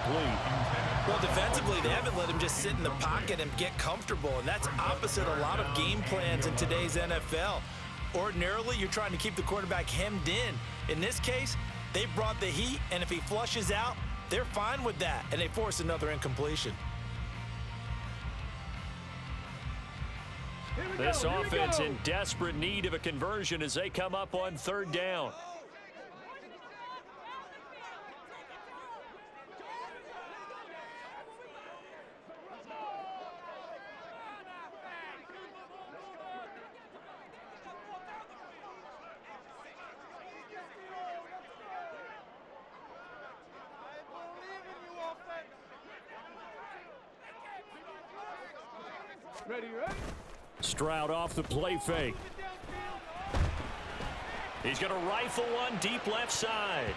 incomplete. Well, defensively, they haven't let him just sit in the pocket and get comfortable, and that's opposite a lot of game plans in today's NFL. Ordinarily, you're trying to keep the quarterback hemmed in. In this case, they brought the heat, and if he flushes out, they're fine with that, and they force another incompletion. This offense in desperate need of a conversion as they come up on third down. Ready? Stroud off the play fake. He's going to rifle one deep left side.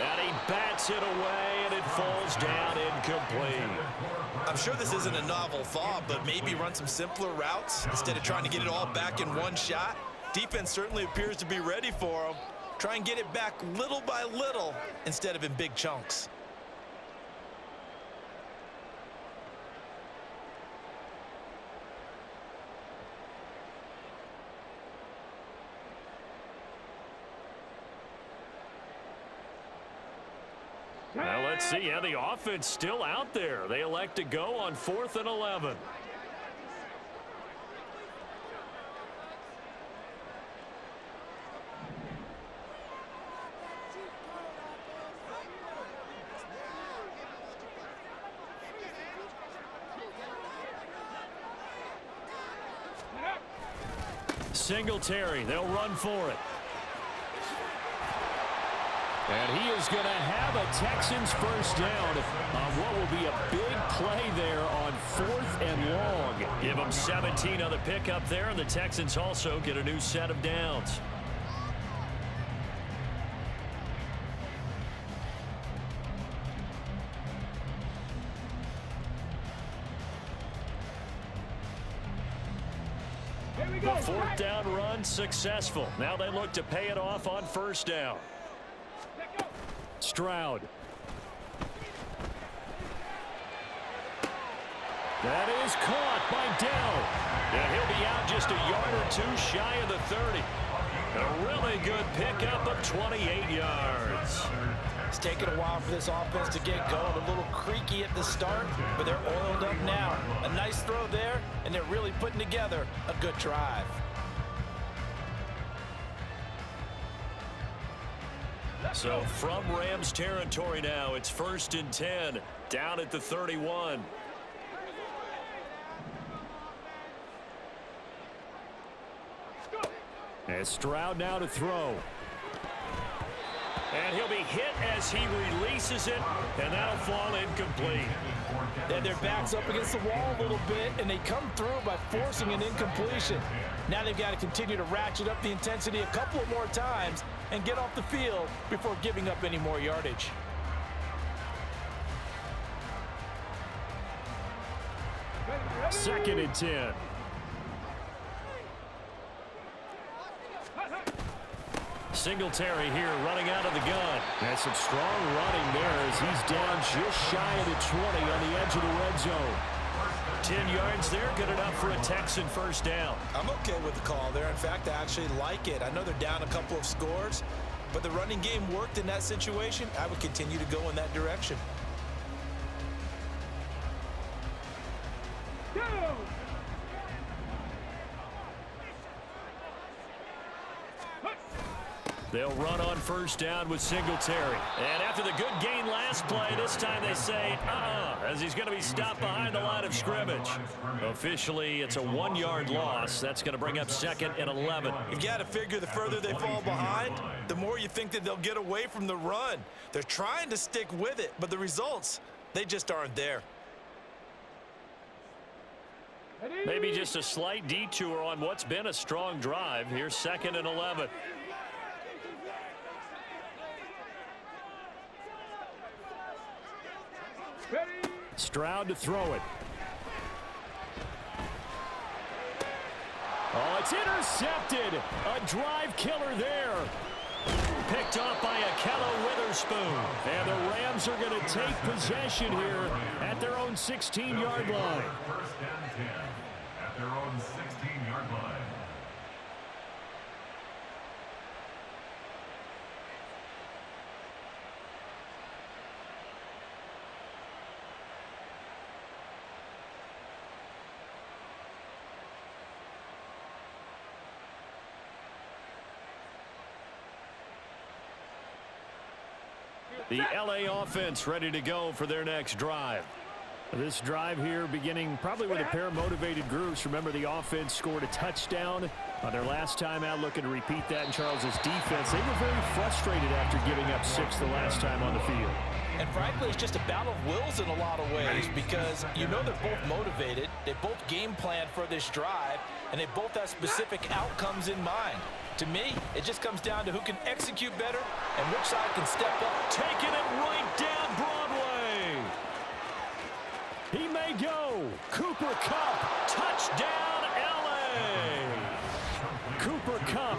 And he bats it away, and it falls down incomplete. I'm sure this isn't a novel thought, but maybe run some simpler routes instead of trying to get it all back in one shot. Defense certainly appears to be ready for him. Try and get it back little by little instead of in big chunks. Well, let's see how the offense still out there. They elect to go on 4th and 11. Singletary, they'll run for it. And he is going to have a Texans first down on what will be a big play there on 4th and long. Give them 17 on the pickup there, and the Texans also get a new set of downs. The 4th down run successful. Now they look to pay it off on 1st down. Stroud. That is caught by Dell. And he'll be out just a yard or two shy of the 30. A really good pickup of 28 yards. It's taken a while for this offense to get going. A little creaky at the start, but they're oiled up now. A nice throw there, and they're really putting together a good drive. So from Rams territory now, it's 1st and 10, down at the 31. And Stroud now to throw. And he'll be hit as he releases it, and that'll fall incomplete. Then their back's up against the wall a little bit, and they come through by forcing an incompletion. Now they've got to continue to ratchet up the intensity a couple of more times and get off the field before giving up any more yardage. Second and 10. Singletary here running out of the gun. And some strong running there as he's down just shy of the 20 on the edge of the red zone. 10 yards there, good enough for a Texan first down. I'm okay with the call there. In fact, I actually like it. I know they're down a couple of scores, but the running game worked in that situation. I would continue to go in that direction. They'll run on first down with Singletary. And after the good gain last play, this time they say, as he's going to be stopped behind the line of scrimmage. Officially, it's a 1-yard loss. That's going to bring up 2nd and 11. You've got to figure the further they fall behind, the more you think that they'll get away from the run. They're trying to stick with it, but the results, they just aren't there. Maybe just a slight detour on what's been a strong drive. Here's 2nd and 11. Stroud to throw it. Oh, it's intercepted. A drive killer there. Picked off by Akello Witherspoon. And the Rams are going to take possession here at their own 16-yard line. First and 10 at their own 16-yard line. The LA offense ready to go for their next drive. This drive here beginning probably with a pair of motivated groups. Remember, the offense scored a touchdown on their last time out, looking to repeat that in Charles's defense. They were very frustrated after giving up 6 the last time on the field. And frankly, it's just a battle of wills in a lot of ways because you know they're both motivated, they both game plan for this drive, and they both have specific outcomes in mind. To me, it just comes down to who can execute better and which side can step up. Taking it right down Broadway. He may go. Cooper Kupp, touchdown LA. Cooper Kupp,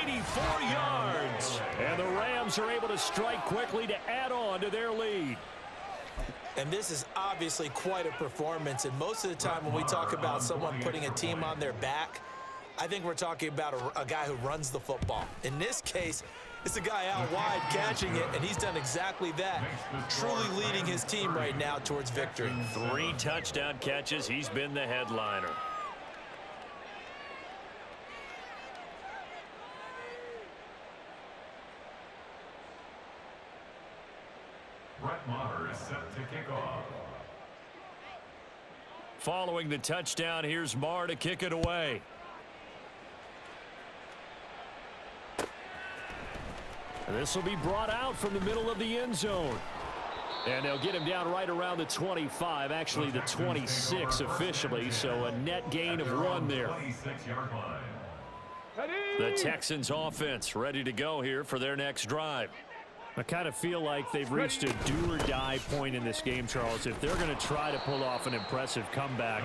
84 yards. And the Rams are able to strike quickly to add on to their lead. And this is obviously quite a performance. And most of the time when we talk about someone putting a team on their back, I think we're talking about a guy who runs the football. In this case, it's a guy out wide catching it, and he's done exactly that, truly leading his team right now towards victory. 3 touchdown catches. He's been the headliner. Brett Maher is set to kick off. Following the touchdown, here's Maher to kick it away. This will be brought out from the middle of the end zone. And they'll get him down right around the 25, actually the 26 officially, so a net gain of 1 there. 26-yard line. The Texans offense ready to go here for their next drive. I kind of feel like they've reached a do-or-die point in this game, Charles. If they're going to try to pull off an impressive comeback,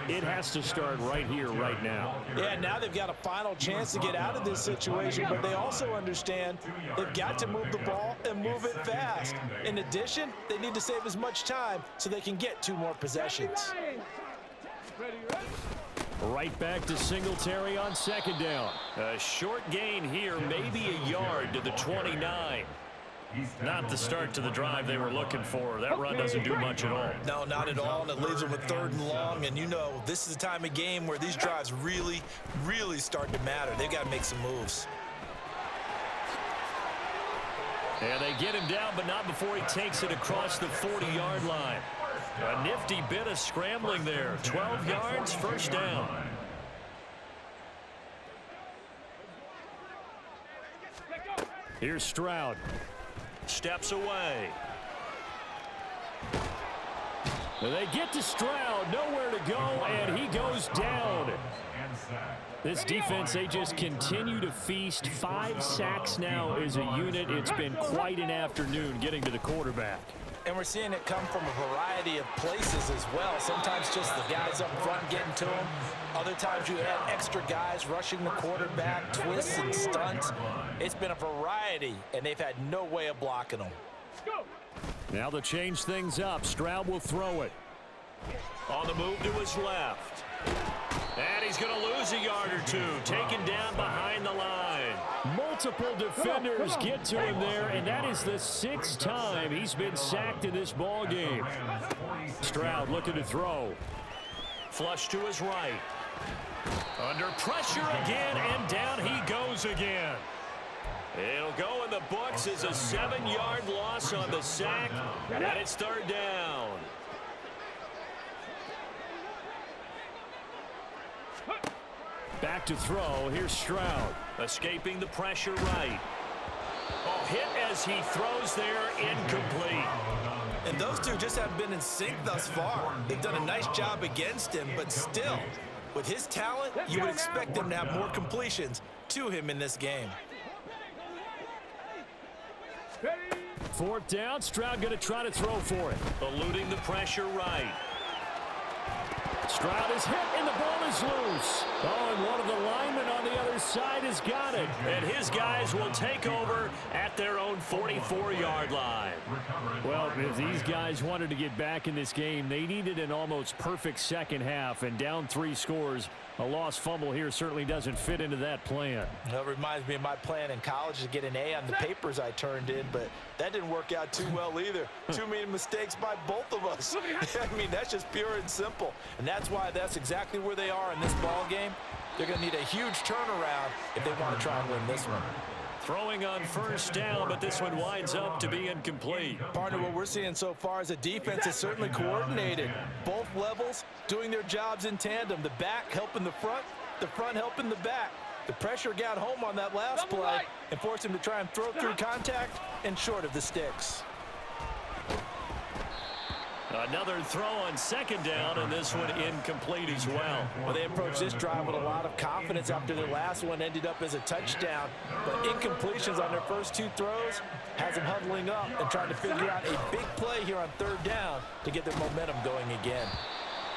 it has to start right here, right now. Yeah, now they've got a final chance to get out of this situation, but they also understand they've got to move the ball and move it fast. In addition, they need to save as much time so they can get 2 more possessions. Right back to Singletary on 2nd down. A short gain here, maybe a yard to the 29. Not the start to the drive they were looking for. That run doesn't do much at all. No, not at all, and it leaves them with 3rd and long, and you know this is the time of game where these drives really, really start to matter. They've got to make some moves. And they get him down, but not before he takes it across the 40-yard line. A nifty bit of scrambling there. 12 yards, 1st down. Here's Stroud. Steps away. They get to Stroud, nowhere to go, and he goes down. This defense, they just continue to feast. 5 sacks now as a unit. It's been quite an afternoon getting to the quarterback. And we're seeing it come from a variety of places as well. Sometimes just the guys up front getting to him. Other times you add extra guys rushing the quarterback, twists and stunts. It's been a variety, and they've had no way of blocking them. Now to change things up, Stroud will throw it. On the move to his left. And he's going to lose a yard or 2. Taken down behind the line. Multiple defenders get to him there, and that is the 6th time he's been sacked in this ball game. Stroud looking to throw. Flush to his right. Under pressure again, and down he goes again. It'll go in the books as a 7-yard loss on the sack, and it's 3rd down. Back to throw. Here's Stroud. Escaping the pressure right. Oh, hit as he throws there, incomplete. And those two just haven't been in sync thus far. They've done a nice job against him, but still, with his talent, you would expect them to have more completions to him in this game. 4th down. Stroud going to try to throw for it. Eluding the pressure right. Stroud is hit, and the ball is loose. Oh, and one of the linemen on the other side is has got it. And his guys will take over at their own 44-yard line. Well, if these guys wanted to get back in this game, they needed an almost perfect second half, and down 3 scores. A lost fumble here certainly doesn't fit into that plan. That reminds me of my plan in college to get an A on the papers I turned in, but that didn't work out too well either. Too many mistakes by both of us. I mean, that's just pure and simple. And that's why that's exactly where they are in this ball game. They're going to need a huge turnaround if they want to try and win this one. Throwing on first down, but this one winds up to be incomplete. Partner, what we're seeing so far is a defense is certainly coordinated. Both levels doing their jobs in tandem. The back helping the front helping the back. The pressure got home on that last play and forced him to try and throw through contact and short of the sticks. Another throw on second down, and this one incomplete as well. Well, they approached this drive with a lot of confidence after their last one ended up as a touchdown. But incompletions on their first 2 throws has them huddling up and trying to figure out a big play here on third down to get their momentum going again.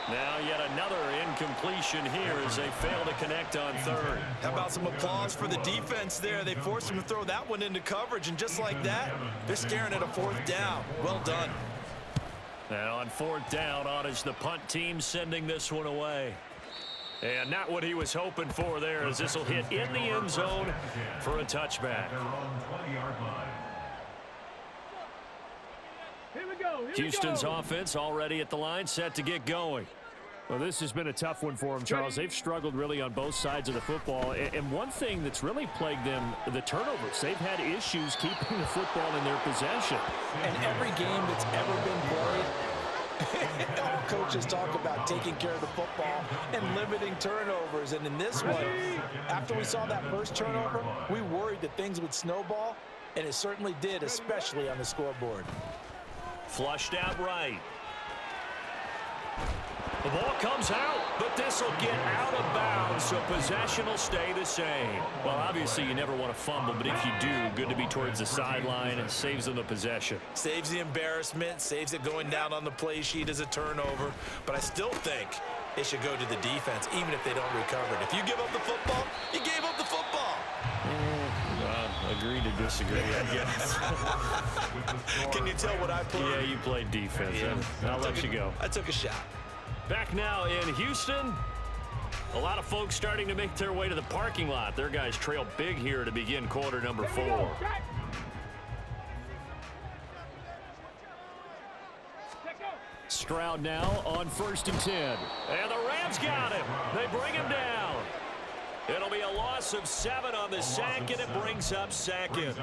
Now yet another incompletion here as they fail to connect on third. How about some applause for the defense there? They forced him to throw that one into coverage, and just like that, they're staring at a 4th down. Well done. Now on 4th down, on is the punt team sending this one away. And not what he was hoping for there, as this will hit in the end zone for a touchback. Houston's offense already at the line, set to get going. Well, this has been a tough one for them, Charles. They've struggled really on both sides of the football. And one thing that's really plagued them, the turnovers. They've had issues keeping the football in their possession. And every game that's ever been played, all coaches talk about taking care of the football and limiting turnovers. And in this one, after we saw that first turnover, we worried that things would snowball, and it certainly did, especially on the scoreboard. Flushed out right. The ball comes out, but this will get out of bounds, so possession will stay the same. Well, obviously, you never want to fumble, but if you do, good to be towards the sideline and saves them the possession. Saves the embarrassment, saves it going down on the play sheet as a turnover, but I still think it should go to the defense, even if they don't recover it. If you give up the football, you gave up the football. Agree to disagree, I guess. Can you tell what I played? Yeah, you played defense. Yeah. I'll let you go. I took a shot. Back now in Houston. A lot of folks starting to make their way to the parking lot. Their guys trail big here to begin quarter number 4. Stroud now on 1st and 10. And the Rams got him. They bring him down. It'll be a loss of 7 on the sack, and it brings up second.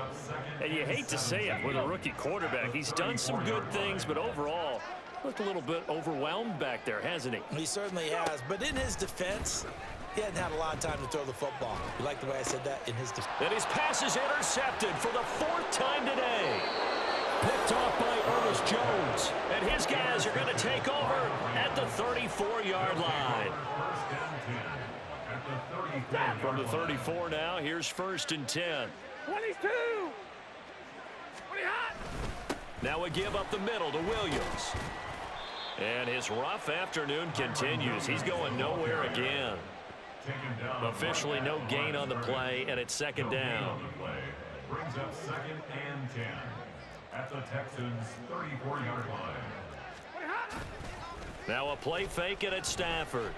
And you hate to say it with a rookie quarterback. He's done some good things, but overall, looked a little bit overwhelmed back there, hasn't he? He certainly has, but in his defense, he hadn't had a lot of time to throw the football. You like the way I said that? In his defense. And his pass is intercepted for the 4th time today. Picked off by Ernest Jones. And his guys are going to take over at the 34-yard line. From the 34 now, here's 1st and 10. 22! 20 hot! Now a give up the middle to Williams. And his rough afternoon continues. He's going nowhere again. Officially no gain on the play, and it's 2nd down. Brings up 2nd and 10 at the Texans' 34-yard line. Now a play fake it at Stafford.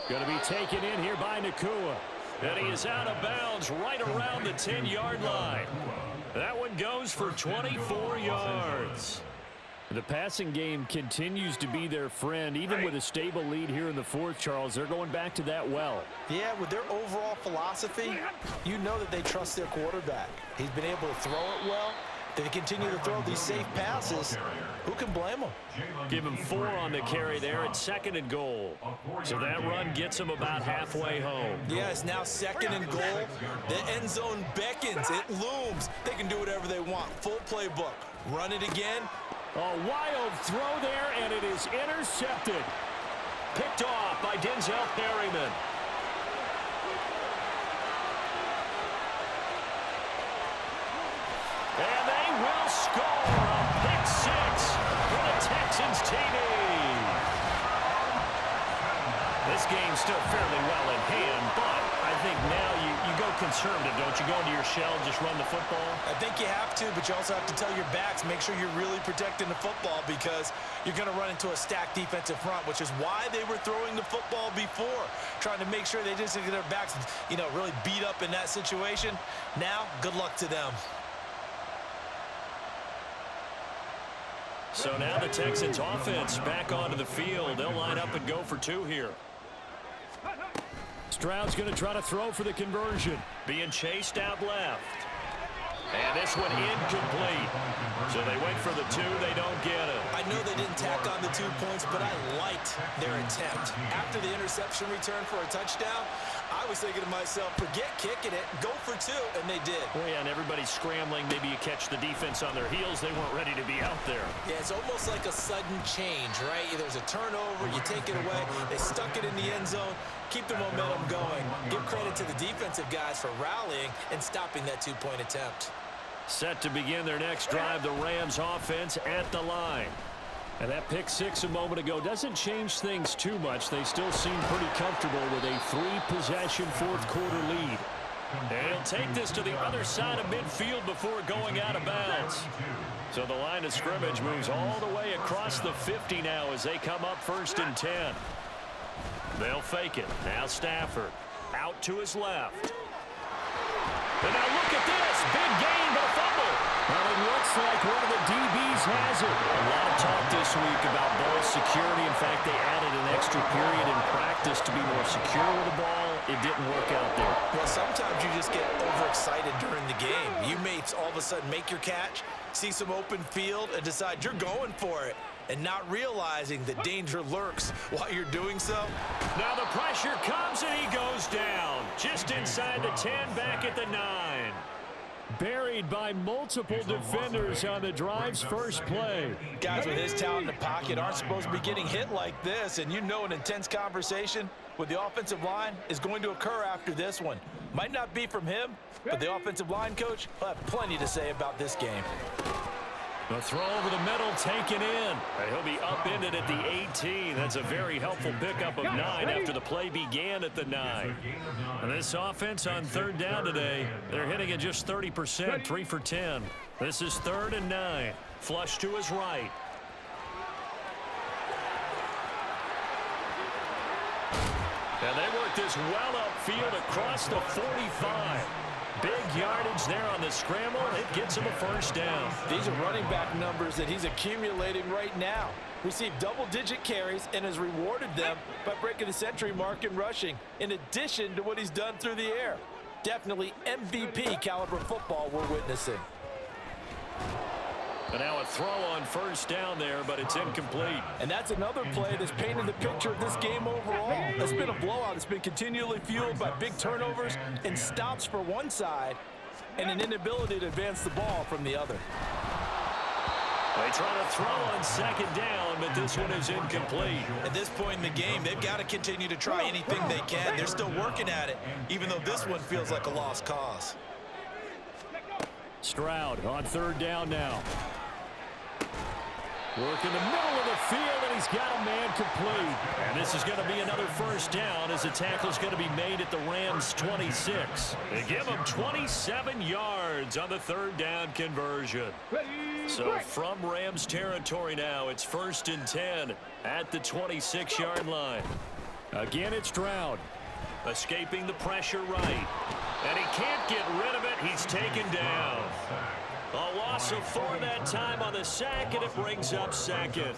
Going to be taken in here by Nakua. And he is out of bounds right around the 10-yard line. That one goes for 24 yards. The passing game continues to be their friend. Even with a stable lead here in the 4th, Charles, they're going back to that well. Yeah, with their overall philosophy, you know that they trust their quarterback. He's been able to throw it well. They continue to throw these safe passes. Who can blame them? Give him 4 on the carry there at 2nd and goal. So that run gets him about halfway home. Yeah, it's now 2nd and goal. The end zone beckons. It looms. They can do whatever they want. Full playbook. Run it again. A wild throw there, and it is intercepted. Picked off by Denzel Perryman. And they will score a pick 6 for the Texans TD. This game's still fairly well in hand, but conservative, don't you? Go into your shell, just run the football? I think you have to, but you also have to tell your backs, make sure you're really protecting the football because you're going to run into a stacked defensive front, which is why they were throwing the football before, trying to make sure they just get their backs, really beat up in that situation. Now, good luck to them. So now the Texans offense back onto the field. They'll line up and go for two here. Stroud's going to try to throw for the conversion. Being chased out left. And this one incomplete. So they went for the two. They don't get it. I know they didn't tack on the 2 points, but I liked their attempt. After the interception return for a touchdown, I was thinking to myself, forget kicking it, go for two, and they did. Oh, yeah, and everybody's scrambling. Maybe you catch the defense on their heels. They weren't ready to be out there. Yeah, it's almost like a sudden change, right? There's a turnover, you take it away, they stuck it in the end zone. Keep the momentum going. Give credit to the defensive guys for rallying and stopping that 2-point attempt. Set to begin their next drive, the Rams offense at the line. And that pick six a moment ago doesn't change things too much. They still seem pretty comfortable with a 3-possession fourth-quarter lead. And he'll take this to the other side of midfield before going out of bounds. So the line of scrimmage moves all the way across the 50 now as they come up 1st and 10. They'll fake it. Now Stafford out to his left. And now look at this. Big gain, but a fumble. Well, it looks like one of the DBs has it. A lot of talk this week about ball security. In fact, they added an extra period in practice to be more secure with the ball. It didn't work out there. Well, sometimes you just get overexcited during the game. You may all of a sudden make your catch, see some open field, and decide you're going for it, and not realizing that danger lurks while you're doing so. Now the pressure comes, and he goes down. Just inside the 10, back at the 9. Buried by multiple defenders on the drive's first play. Guys with his talent in the pocket aren't supposed to be getting hit like this, and an intense conversation with the offensive line is going to occur after this one. Might not be from him, but the offensive line coach will have plenty to say about this game. The throw over the middle taken in. He'll be upended at the 18. That's a very helpful pickup of 9 after the play began at the 9. And this offense on 3rd down today, they're hitting at just 30%, 3 for 10. This is 3rd and 9. Flush to his right. And they work this well upfield across the 45. Big yardage there on the scramble. It gets him a 1st down. These are running back numbers that he's accumulating right now. Received double-digit carries and has rewarded them by breaking the century mark in rushing, in addition to what he's done through the air. Definitely MVP caliber football we're witnessing. And now a throw on 1st down there, but it's incomplete. And that's another play that's painted the picture of this game overall. It's been a blowout. It's been continually fueled by big turnovers and stops for one side and an inability to advance the ball from the other. They try to throw on 2nd down, but this one is incomplete. At this point in the game, they've got to continue to try anything they can. They're still working at it, even though this one feels like a lost cause. Stroud on 3rd down now. Work in the middle of the field, and he's got a man complete. And this is going to be another 1st down as the tackle's going to be made at the Rams' 26. They give him 27 yards on the 3rd down conversion. So from Rams territory now, it's 1st and 10 at the 26-yard line. Again, it's Stroud. Escaping the pressure right. And he can't get rid of it. He's taken down. A loss of 4 that time on the sack, and it brings up 2nd.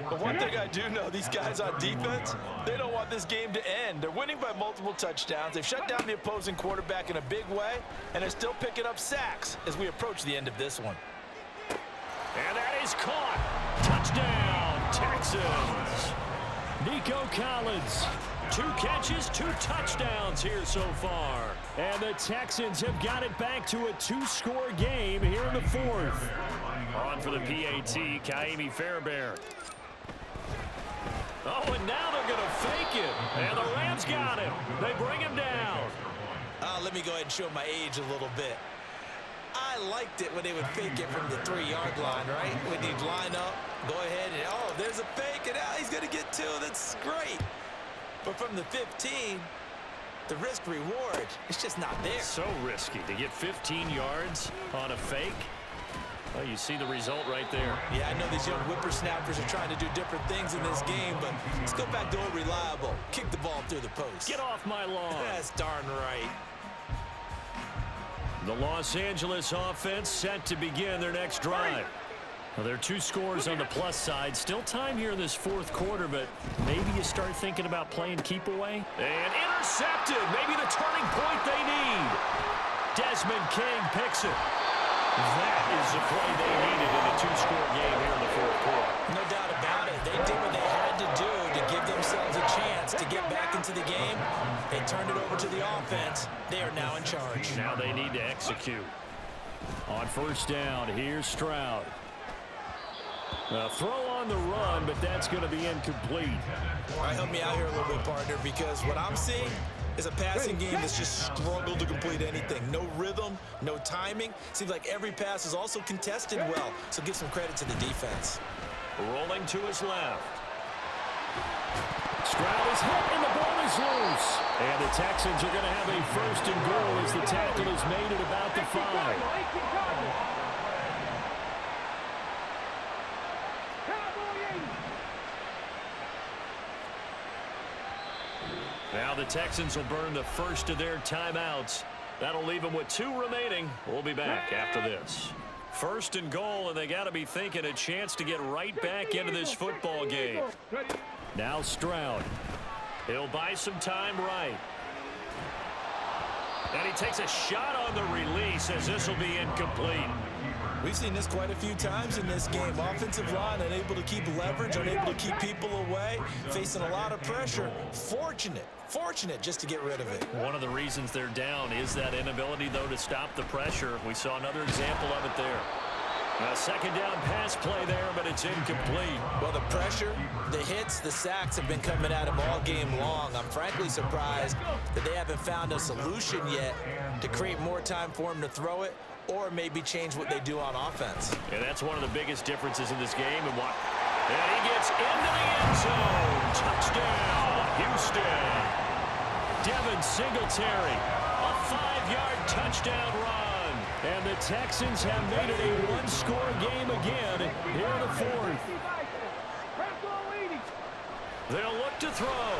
But one thing I do know, these guys on defense, they don't want this game to end. They're winning by multiple touchdowns. They've shut down the opposing quarterback in a big way, and they're still picking up sacks as we approach the end of this one. And that is caught. Touchdown, Texans. Nico Collins. 2 catches, 2 touchdowns here so far. And the Texans have got it back to a 2-score game here in the 4th. On for the PAT, Kaimi Fairbairn. Oh, and now they're going to fake it. And the Rams got him. They bring him down. Let me go ahead and show my age a little bit. I liked it when they would fake it from the 3-yard line, right? When you'd line up, go ahead, and oh, there's a fake, and now he's going to get 2. That's great. But from the 15, the risk-reward, it's just not there. So risky to get 15 yards on a fake. Well, you see the result right there. Yeah, I know these young whippersnappers are trying to do different things in this game, but let's go back to old reliable. Kick the ball through the post. Get off my lawn. That's darn right. The Los Angeles offense set to begin their next drive. Well, there are 2 scores on the plus side. Still time here in this fourth quarter, but maybe you start thinking about playing keep away. And intercepted. Maybe the turning point they need. Desmond King picks it. That is the play they needed in a 2-score game here in the fourth quarter. No doubt about it. They did what they had to do to give themselves a chance to get back into the game. They turned it over to the offense. They are now in charge. Now they need to execute. On first down, here's Stroud. A throw on the run, but that's going to be incomplete. All right, help me out here a little bit, partner, because what I'm seeing is a passing game that's just struggled to complete anything. No rhythm, no timing. Seems like every pass is also contested well, so give some credit to the defense. Rolling to his left. Stroud is hit, and the ball is loose. And the Texans are going to have a first and goal as the tackle is made at about the 5. Now the Texans will burn the first of their timeouts. That'll leave them with 2 remaining. We'll be back after this. First and goal, and they got to be thinking a chance to get right back into this football game. Now Stroud. He'll buy some time right. And he takes a shot on the release as this will be incomplete. We've seen this quite a few times in this game. Offensive line unable to keep leverage, unable to keep people away, facing a lot of pressure. Fortunate just to get rid of it. One of the reasons they're down is that inability, though, to stop the pressure. We saw another example of it there. A second down pass play there, but it's incomplete. Well, the pressure, the hits, the sacks have been coming at him all game long. I'm frankly surprised that they haven't found a solution yet to create more time for him to throw it, or maybe change what they do on offense. And that's one of the biggest differences in this game. And he gets into the end zone. Touchdown, Houston. Devin Singletary, a 5-yard touchdown run. And the Texans have made it a 1-score game again here in the fourth. They'll look to throw.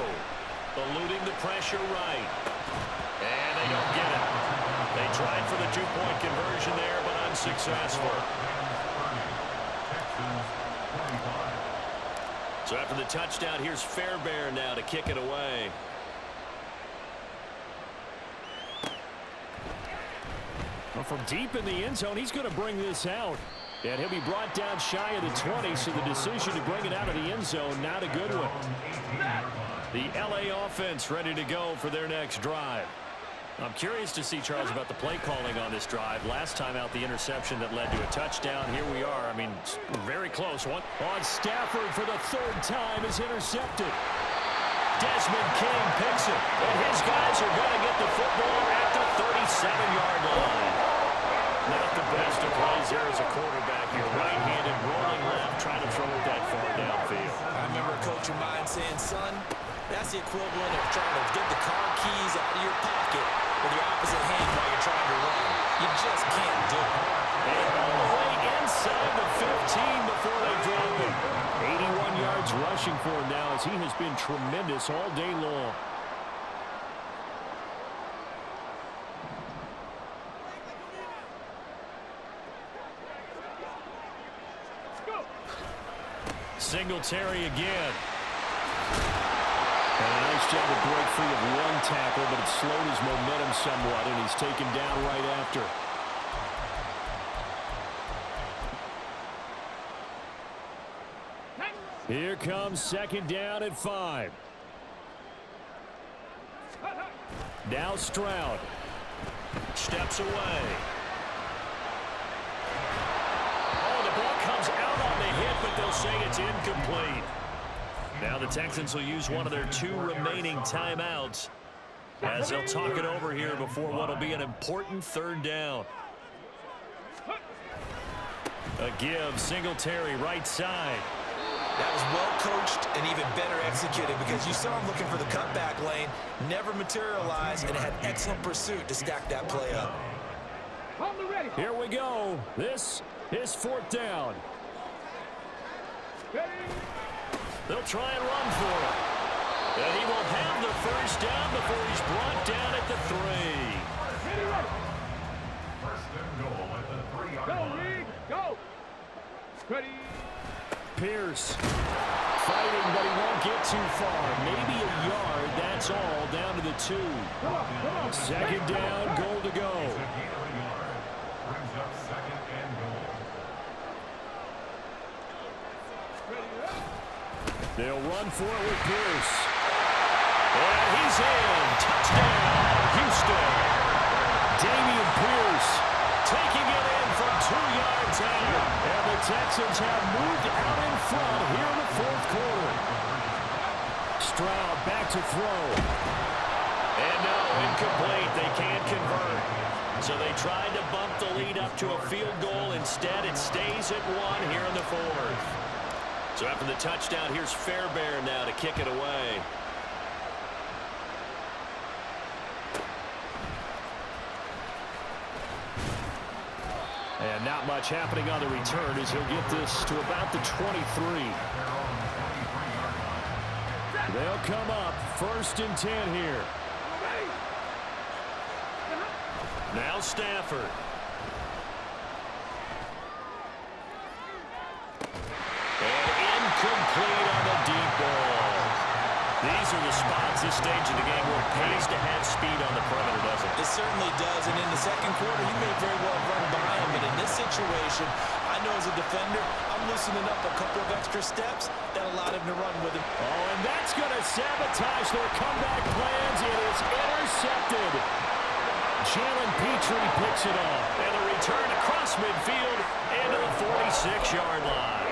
Eluding the pressure right. And they don't get it. They tried for the 2-point conversion there, but unsuccessful. So after the touchdown, here's Fairbairn now to kick it away. Well, from deep in the end zone, he's going to bring this out. And he'll be brought down shy of the 20, so the decision to bring it out of the end zone, not a good one. The LA offense ready to go for their next drive. I'm curious to see, Charles, about the play calling on this drive. Last time out, the interception that led to a touchdown. Here we are. I mean, very close. One on Stafford for the 3rd time is intercepted. Desmond King picks it, and his guys are going to get the football at the 37-yard line. Not the best of plays there as a quarterback here. Right-handed, rolling left, trying to throw it that far downfield. I remember a coach of mine saying, son, that's the equivalent of trying to get the car keys out of your pocket with your opposite hand while you're trying to run. You just can't do it. And all the way inside the 15 before they drop him. 81 yards rushing for him now as he has been tremendous all day long. Singletary again. And a nice job to break free of one tackle, but it slowed his momentum somewhat, and he's taken down right after. Here comes second down at 5. Now Stroud steps away. Oh, the ball comes out on the hit, but they'll say it's incomplete. Now the Texans will use one of their 2 remaining timeouts as they'll talk it over here before what will be an important 3rd down. A give, Singletary right side. That was well coached and even better executed because you saw him looking for the cutback lane, never materialized, and had excellent pursuit to stack that play up. Here we go. This is 4th down. They'll try and run for it. And he will have the first down before he's brought down at the 3. First and goal at the 3-yard line. Go! Ready? Pierce fighting, but he won't get too far. Maybe a yard, that's all, down to the 2. 2nd down, goal to go. Brings up 2nd and goal. They'll run for it with Pierce. And he's in. Touchdown, Houston. Damian Pierce Taking it in from 2 yards out. And the Texans have moved out in front here in the 4th quarter. Stroud back to throw. And no, incomplete. They can't convert. So they tried to bump the lead up to a field goal. Instead, it stays at 1 here in the 4th. So after the touchdown, here's Fairbairn now to kick it away. And not much happening on the return as he'll get this to about the 23. They'll come up 1st and 10 here. Now Stafford. And incomplete on the deep ball. These are the spots this stage of the game where it pays to have speed on the perimeter, doesn't it? It certainly does, and in the 2nd quarter, he may very well run by him, but in this situation, I know as a defender, I'm loosening up a couple of extra steps that allowed him to run with him. Oh, and that's going to sabotage their comeback plans. It is intercepted. Jalen Petrie picks it up. And a return across midfield into the 46-yard line.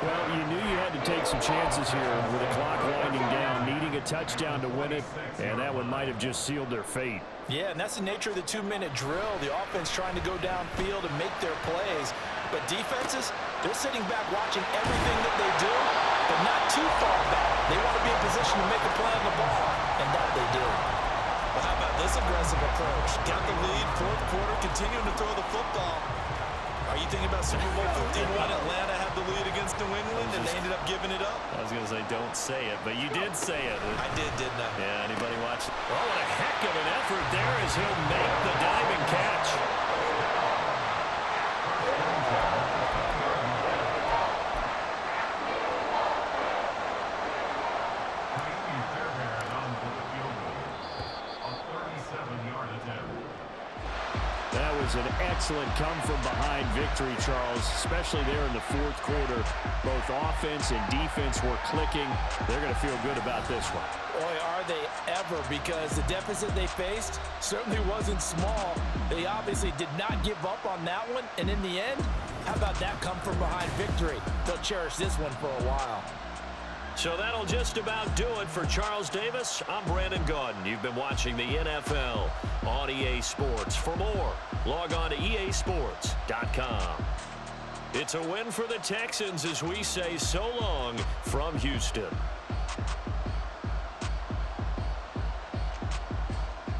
Well, you knew you had to take some chances here with the clock winding down, needing a touchdown to win it, and that one might have just sealed their fate. Yeah, and that's the nature of the 2-minute drill. The offense trying to go downfield and make their plays. But defenses, they're sitting back watching everything that they do, but not too far back. They want to be in position to make a play on the ball, and that they do. Well, how about this aggressive approach? Got the lead, 4th quarter, continuing to throw the football. Are you thinking about Super Bowl 51? Atlanta had the lead against New England, and they ended up giving it up? I was going to say, don't say it, but you did say it. I didn't I? Yeah, anybody watch? Oh, what a heck of an effort there as he'll make the diving catch. Fairbairn on for the field goal. A 37-yard attempt. That was an excellent come-from-behind victory, Charles, especially there in the 4th quarter. Both offense and defense were clicking. They're going to feel good about this one. Boy, are they ever, because the deficit they faced certainly wasn't small. They obviously did not give up on that one, and in the end, how about that come-from-behind victory? They'll cherish this one for a while. So that'll just about do it for Charles Davis. I'm Brandon Gaudin. You've been watching the NFL on EA Sports. For more, log on to easports.com. It's a win for the Texans as we say so long from Houston.